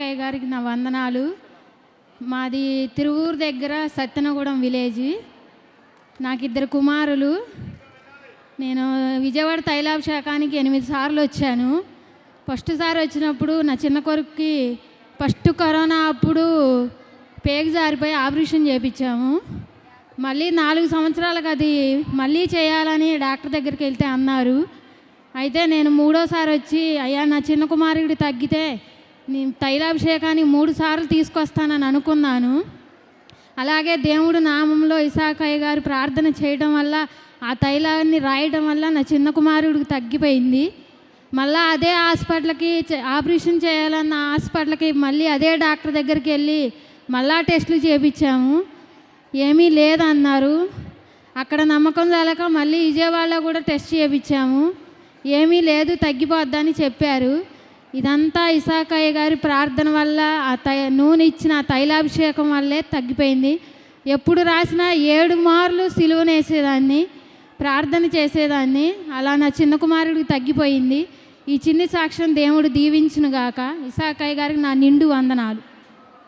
ఇసాకయ్య గారికి నా వందనాలు. మాది తిరువూరు దగ్గర సత్తెనగూడెం విలేజ్. నాకు 2 కుమారులు. నేను విజయవాడ తైలాభిషేకానికి 8 సార్లు వచ్చాను. ఫస్ట్ సారి వచ్చినప్పుడు నా చిన్న కొడుకుకి ఫస్ట్ కరోనా అప్పుడు పేగు జారిపోయి ఆపరేషన్ చేయించాము. మళ్ళీ 4 సంవత్సరాలకు అది మళ్ళీ చేయాలని డాక్టర్ దగ్గరికి వెళ్తే అన్నారు. అయితే నేను 3వ సారి వచ్చి, అయ్యా నా చిన్న కుమారుడు తగ్గితే నేను తైలాభిషేకానికి 3 సార్లు తీసుకొస్తానని అనుకున్నాను. అలాగే దేవుడు నామంలో ఇసాకయ్య గారు ప్రార్థన చేయడం వల్ల, ఆ తైలాన్ని రాయడం వల్ల నా చిన్న కుమారుడికి తగ్గిపోయింది. మళ్ళీ అదే హాస్పిటల్కి ఆపరేషన్ చేయాలన్న హాస్పిటల్కి మళ్ళీ అదే డాక్టర్ దగ్గరికి వెళ్ళి మళ్ళా టెస్టులు చేయించాము. ఏమీ లేదన్నారు. అక్కడ నమ్మకం చాలక మళ్ళీ విజయవాడలో కూడా టెస్ట్ చేయించాము. ఏమీ లేదు, తగ్గిపోద్దని చెప్పారు. ఇదంతా ఇసాకయ్య గారి ప్రార్థన వల్ల, నూనె ఇచ్చిన తైలాభిషేకం వల్లే తగ్గిపోయింది. ఎప్పుడు రాసినా 7 మార్లు సిలువనేసేదాన్ని, ప్రార్థన చేసేదాన్ని. అలా నా చిన్న కుమారుడికి తగ్గిపోయింది. ఈ చిన్ని సాక్ష్యం దేవుడు దీవించునుగాక. ఇసాకయ్య గారికి నా నిండు వందనాలు.